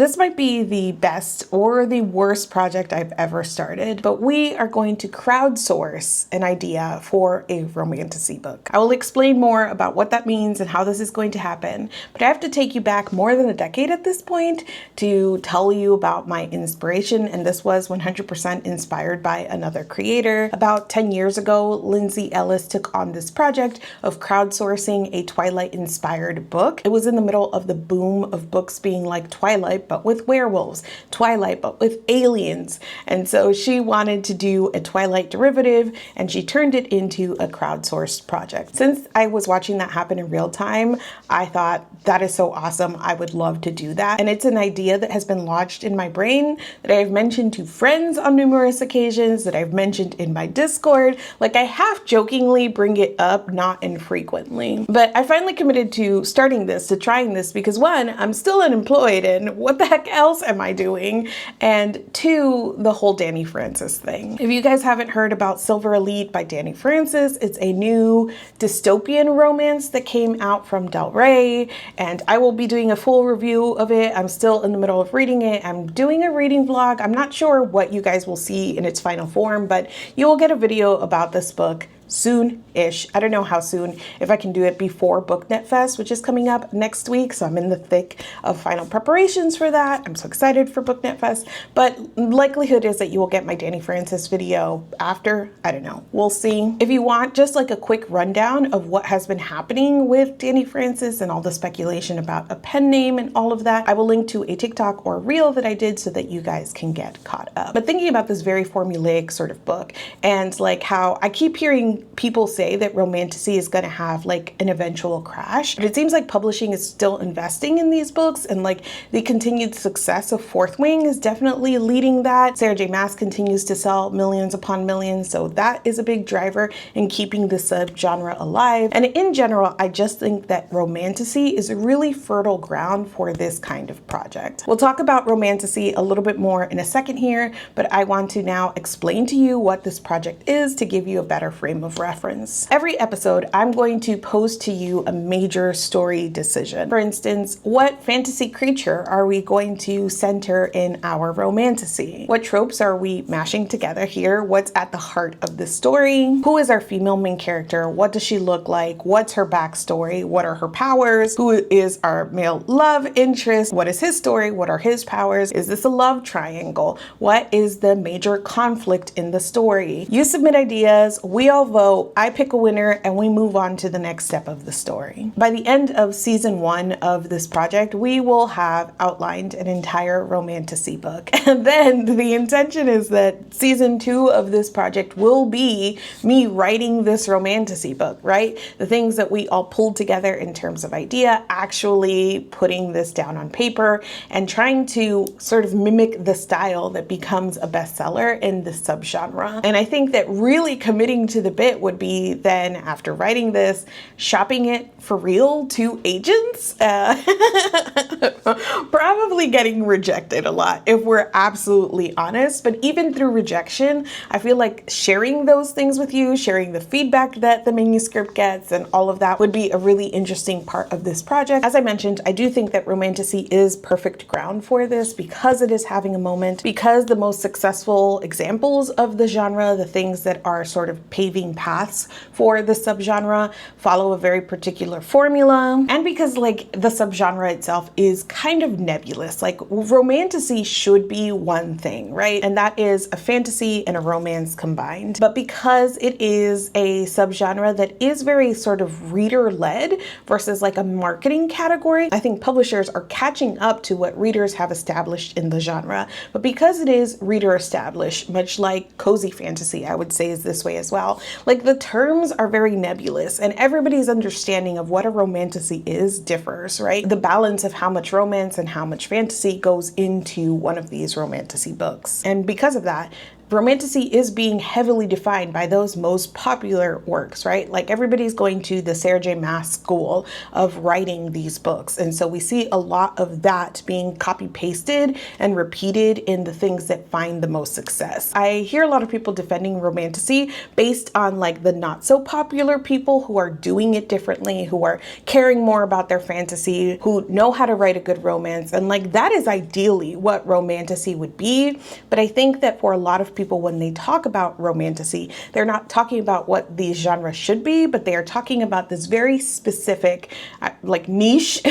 This might be the best or the worst project I've ever started, but we are going to crowdsource an idea for a romantasy book. I will explain more about what that means and how this is going to happen, but I have to take you back more than a decade at this point to tell you about my inspiration, and this was 100% inspired by another creator. About 10 years ago, Lindsay Ellis took on this project of crowdsourcing a Twilight-inspired book. It was in the middle of the boom of books being like Twilight, but with werewolves, Twilight, but with aliens. And so she wanted to do a Twilight derivative, and she turned it into a crowdsourced project. Since I was watching that happen in real time, I thought, that is so awesome. I would love to do that. And it's an idea that has been lodged in my brain, that I've mentioned to friends on numerous occasions, that I've mentioned in my Discord. Like, I half jokingly bring it up, not infrequently. But I finally committed to starting this, to trying this, because one, I'm still unemployed, and what the heck else am I doing? And two, the whole Danny Francis thing. If you guys haven't heard about Silver Elite by Danny Francis, it's a new dystopian romance that came out from Del Rey, and I will be doing a full review of it. I'm still in the middle of reading it. I'm doing a reading vlog. I'm not sure what you guys will see in its final form, but you will get a video about this book soon-ish. I don't know how soon, if I can do it before BookNet Fest, which is coming up next week. So I'm in the thick of final preparations for that. I'm so excited for BookNet Fest, but likelihood is that you will get my Danny Francis video after. I don't know, we'll see. If you want just like a quick rundown of what has been happening with Danny Francis and all the speculation about a pen name and all of that, I will link to a TikTok or reel that I did so that you guys can get caught up. But thinking about this very formulaic sort of book, and like how I keep hearing people say that Romantasy is going to have like an eventual crash, but it seems like publishing is still investing in these books, and like the continued success of Fourth Wing is definitely leading that. Sarah J. Maas continues to sell millions upon millions, so that is a big driver in keeping the subgenre alive. And in general, I just think that Romantasy is a really fertile ground for this kind of project. We'll talk about Romantasy a little bit more in a second here, but I want to now explain to you what this project is to give you a better frame of reference. Every episode, I'm going to pose to you a major story decision. For instance, what fantasy creature are we going to center in our romantasy? What tropes are we mashing together here? What's at the heart of the story? Who is our female main character? What does she look like? What's her backstory? What are her powers? Who is our male love interest? What is his story? What are his powers? Is this a love triangle? What is the major conflict in the story? You submit ideas, we all vote, I pick a winner, and we move on to the next step of the story. By the end of season 1 of this project, we will have outlined an entire romantasy book. And then the intention is that season 2 of this project will be me writing this romantasy book, right? The things that we all pulled together in terms of idea, actually putting this down on paper and trying to sort of mimic the style that becomes a bestseller in this subgenre. And I think that really committing to the bit would be then, after writing this, shopping it for real to agents. Probably getting rejected a lot if we're absolutely honest, but even through rejection, I feel like sharing those things with you, sharing the feedback that the manuscript gets and all of that would be a really interesting part of this project. As I mentioned, I do think that Romantasy is perfect ground for this because it is having a moment, because the most successful examples of the genre, the things that are sort of paving paths for the subgenre, follow a very particular formula, and because like the subgenre itself is kind of nebulous. Like, romantasy should be one thing, right? And that is a fantasy and a romance combined. But because it is a subgenre that is very sort of reader-led versus like a marketing category, I think publishers are catching up to what readers have established in the genre. But because it is reader established, much like cozy fantasy, I would say is this way as well, like the terms are very nebulous and everybody's understanding of what a romantasy is differs, right? The balance of how much romance and how much fantasy goes into one of these romantasy books. And because of that, Romantasy is being heavily defined by those most popular works, right? Like everybody's going to the Sarah J. Maas school of writing these books. And so we see a lot of that being copy pasted and repeated in the things that find the most success. I hear a lot of people defending Romantasy based on like the not so popular people who are doing it differently, who are caring more about their fantasy, who know how to write a good romance. And like that is ideally what Romantasy would be. But I think that for a lot of people, when they talk about Romantasy, they're not talking about what the genre should be, but they are talking about this very specific like niche,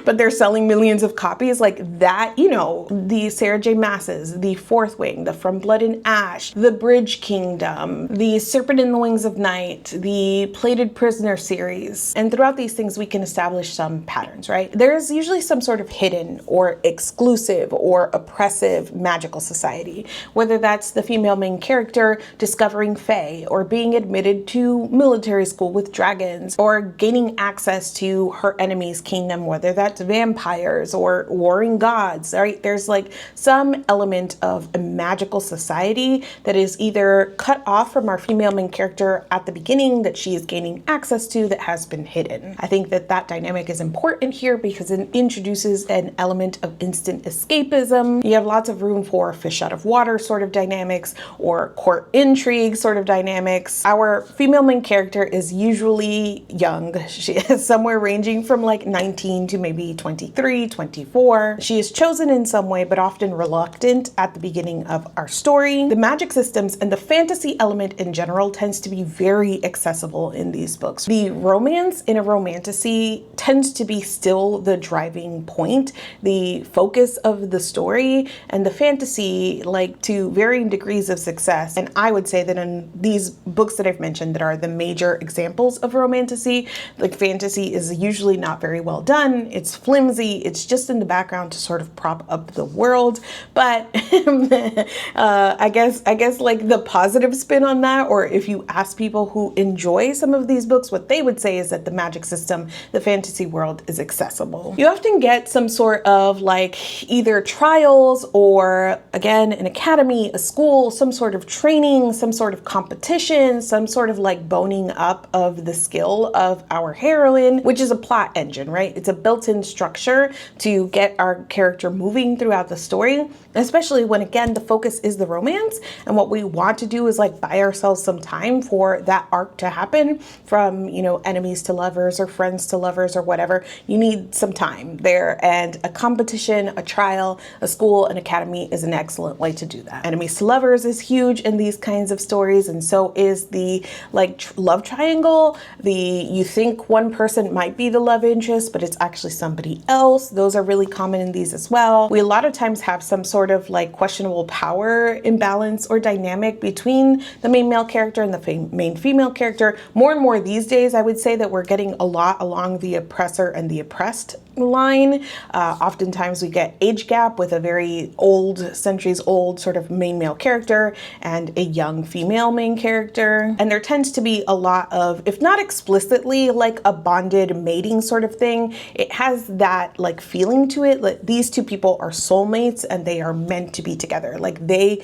but they're selling millions of copies like that, you know, the Sarah J. Maas's, the Fourth Wing, the From Blood and Ash, the Bridge Kingdom, the Serpent in the Wings of Night, the Plated Prisoner series. And throughout these things, we can establish some patterns, right? There's usually some sort of hidden or exclusive or oppressive magical society, whether that's the female main character discovering Fae, or being admitted to military school with dragons, or gaining access to her enemy's kingdom, whether that's vampires or warring gods, right? There's like some element of a magical society that is either cut off from our female main character at the beginning that she is gaining access to that has been hidden. I think that that dynamic is important here because it introduces an element of instant escapism. You have lots of room for fish out of water sort of dynamics or court intrigue sort of dynamics. Our female main character is usually young. She is somewhere ranging from like 19 to maybe 23, 24. She is chosen in some way, but often reluctant at the beginning of our story. The magic systems and the fantasy element in general tends to be very accessible in these books. The romance in a Romantasy tends to be still the driving point, the focus of the story, and the fantasy, like to varying degrees of success. And I would say that in these books that I've mentioned that are the major examples of Romantasy, like fantasy is usually not very well done. It's flimsy. It's just in the background to sort of prop up the world. But I guess like the positive spin on that, or if you ask people who enjoy some of these books, what they would say is that the magic system, the fantasy world is accessible. You often get some sort of like either trials or again, an academy, a school, some sort of training, some sort of competition, some sort of like boning up of the skill of our heroine, which is a plot engine, right? It's a built-in structure to get our character moving throughout the story, especially when again, the focus is the romance. And what we want to do is like buy ourselves some time for that arc to happen from, you know, enemies to lovers or friends to lovers or whatever. You need some time there, and a competition, a trial, a school, an academy is an excellent way to do that. Enemies to lovers is huge in these kinds of stories, and so is the like love triangle. You think one person might be the love interest, but it's actually somebody else. Those are really common in these as well. We a lot of times have some sort of like questionable power imbalance or dynamic between the main male character and the main female character. More and more these days, I would say that we're getting a lot along the oppressor and the oppressed line. Oftentimes we get age gap with a very old, centuries old sort of main male character and a young female main character. And there tends to be a lot of, if not explicitly like a bonded mating sort of thing, it has that like feeling to it. Like these two people are soulmates and they are meant to be together. Like they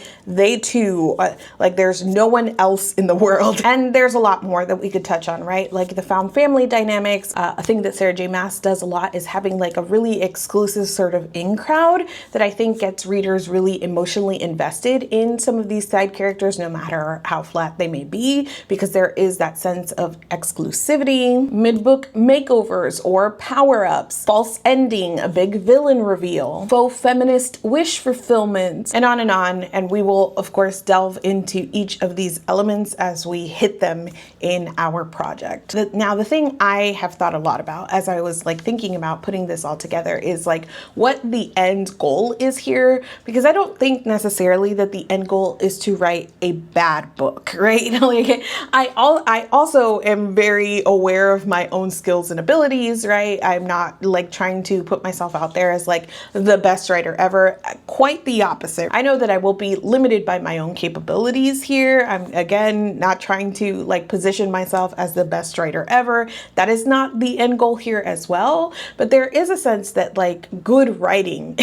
too, like there's no one else in the world. And there's a lot more that we could touch on, right? Like the found family dynamics. A thing that Sarah J. Maas does a lot is having like a really exclusive sort of in crowd that I think gets readers really emotionally invested in some of these side characters, no matter how flat they may be, because there is that sense of exclusivity. Mid-book makeovers or power-ups, false ending, a big villain reveal, faux feminist wish fulfillment, and on. And we will, of course, delve into each of these elements as we hit them in our project. Now, the thing I have thought a lot about as I was like thinking about putting this all together is like what the end goal is here, because I don't think necessarily that the end goal is to write a bad book, right? Like I also am very aware of my own skills and abilities, right? I'm not like trying to put myself out there as like the best writer ever. Quite the opposite. I know that I will be limited by my own capabilities here. I'm again not trying to like position myself as the best writer ever. That is not the end goal here as well, but there is a sense that like good writing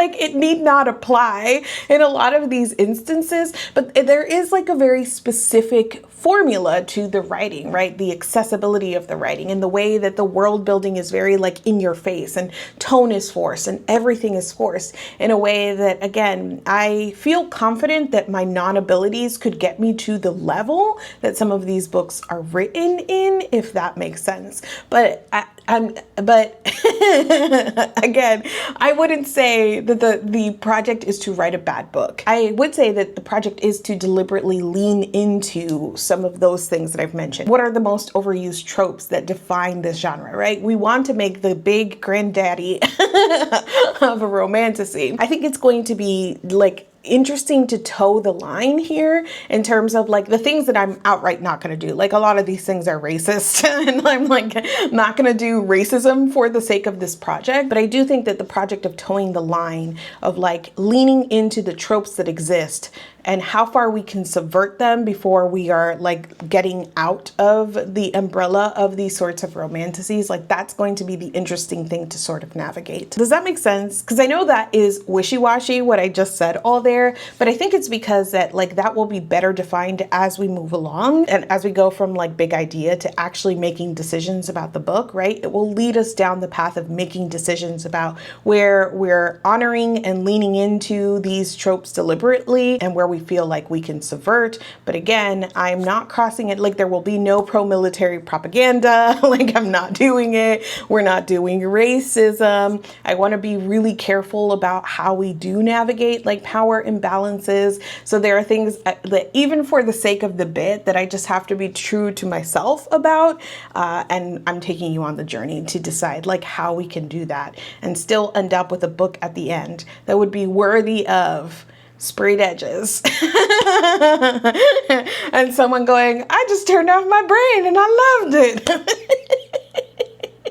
like it need not apply in a lot of these instances, but there is like a very specific formula to the writing, right? The accessibility of the writing and the way that the world building is very like in your face, and tone is forced and everything is forced in a way that, again, I feel confident that my non-abilities could get me to the level that some of these books are written in, if that makes sense. But again, I wouldn't say that the project is to write a bad book. I would say that the project is to deliberately lean into some of those things that I've mentioned. What are the most overused tropes that define this genre, right? We want to make the big granddaddy of a romantasy. I think it's going to be like interesting to toe the line here in terms of like the things that I'm outright not going to do. Like a lot of these things are racist and I'm like not going to do racism for the sake of this project. But I do think that the project of towing the line of like leaning into the tropes that exist and how far we can subvert them before we are like getting out of the umbrella of these sorts of romantasies, like that's going to be the interesting thing to sort of navigate. Does that make sense? Because I know that is wishy-washy what I just said all there, but I think it's because that like that will be better defined as we move along and as we go from like big idea to actually making decisions about the book, right? It will lead us down the path of making decisions about where we're honoring and leaning into these tropes deliberately and where we feel like we can subvert. But again, I'm not crossing it. Like there will be no pro-military propaganda. Like I'm not doing it. We're not doing racism. I want to be really careful about how we do navigate like power imbalances. So there are things that even for the sake of the bit that I just have to be true to myself about. And I'm taking you on the journey to decide like how we can do that and still end up with a book at the end that would be worthy of sprayed edges and someone going, I just turned off my brain and I loved it.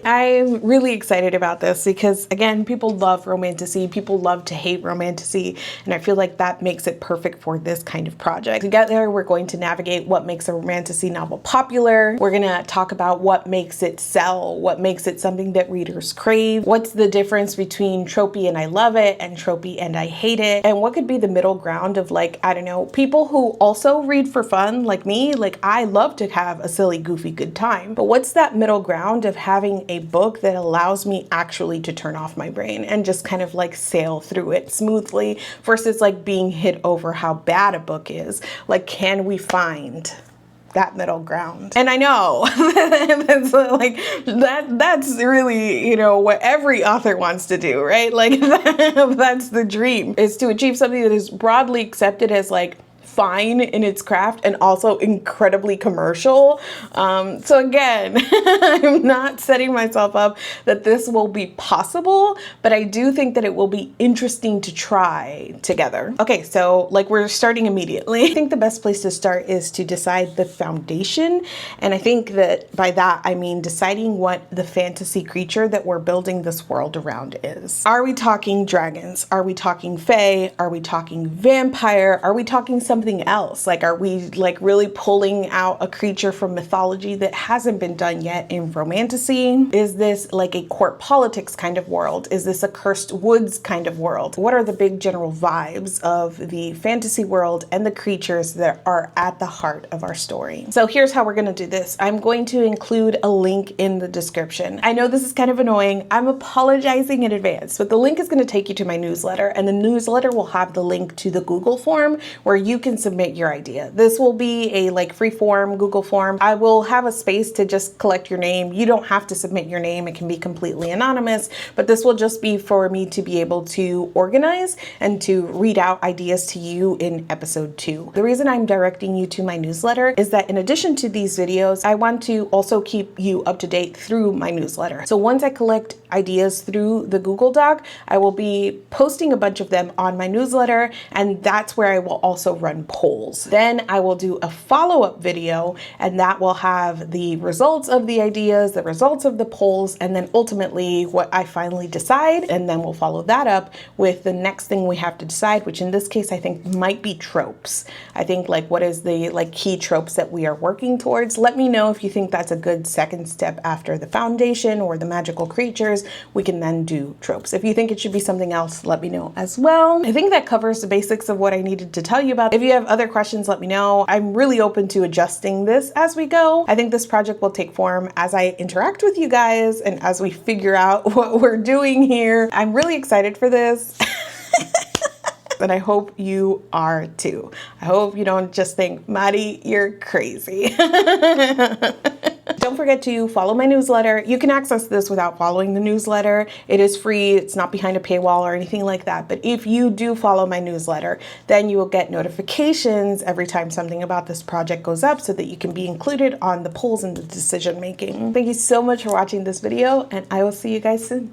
I'm really excited about this because, again, people love romantasy. People love to hate romantasy. And I feel like that makes it perfect for this kind of project. Together, we're going to navigate what makes a romantasy novel popular. We're going to talk about what makes it sell, what makes it something that readers crave. What's the difference between tropey and I love it and tropey and I hate it? And what could be the middle ground of like, I don't know, people who also read for fun like me. Like I love to have a silly, goofy, good time. But what's that middle ground of having a book that allows me actually to turn off my brain and just kind of like sail through it smoothly versus like being hit over how bad a book is? Like, can we find that middle ground? And I know that's like that's really, you know, what every author wants to do, right? Like that's the dream, is to achieve something that is broadly accepted as like fine in its craft and also incredibly commercial. So again, I'm not setting myself up that this will be possible, but I do think that it will be interesting to try together. Okay, so like we're starting immediately. I think the best place to start is to decide the foundation. And I think that by that, I mean deciding what the fantasy creature that we're building this world around is. Are we talking dragons? Are we talking fae? Are we talking vampire? Are we talking something else? Like, are we like really pulling out a creature from mythology that hasn't been done yet in romantasy? Is this like a court politics kind of world? Is this a cursed woods kind of world? What are the big general vibes of the fantasy world and the creatures that are at the heart of our story? So here's how we're going to do this. I'm going to include a link in the description. I know this is kind of annoying. I'm apologizing in advance, but the link is going to take you to my newsletter, and the newsletter will have the link to the Google form where you can submit your idea. This will be a like free form Google form. I will have a space to just collect your name. You don't have to submit your name. It can be completely anonymous, but this will just be for me to be able to organize and to read out ideas to you in episode 2. The reason I'm directing you to my newsletter is that in addition to these videos, I want to also keep you up to date through my newsletter. So once I collect ideas through the Google Doc, I will be posting a bunch of them on my newsletter, and that's where I will also run on polls. Then I will do a follow-up video, and that will have the results of the ideas, the results of the polls, and then ultimately what I finally decide. And then we'll follow that up with the next thing we have to decide, which in this case I think might be tropes. I think like what is the key tropes that we are working towards. Let me know if you think that's a good second step after the foundation or the magical creatures. We can then do tropes. If you think it should be something else, let me know as well. I think that covers the basics of what I needed to tell you about. If you have other questions, let me know. I'm really open to adjusting this as we go. I think this project will take form as I interact with you guys and as we figure out what we're doing here. I'm really excited for this. And I hope you are too. I hope you don't just think, Maddie, you're crazy. Don't forget to follow my newsletter. You can access this without following the newsletter. It is free. It's not behind a paywall or anything like that. But if you do follow my newsletter, then you will get notifications every time something about this project goes up so that you can be included on the polls and the decision making. Thank you so much for watching this video, and I will see you guys soon.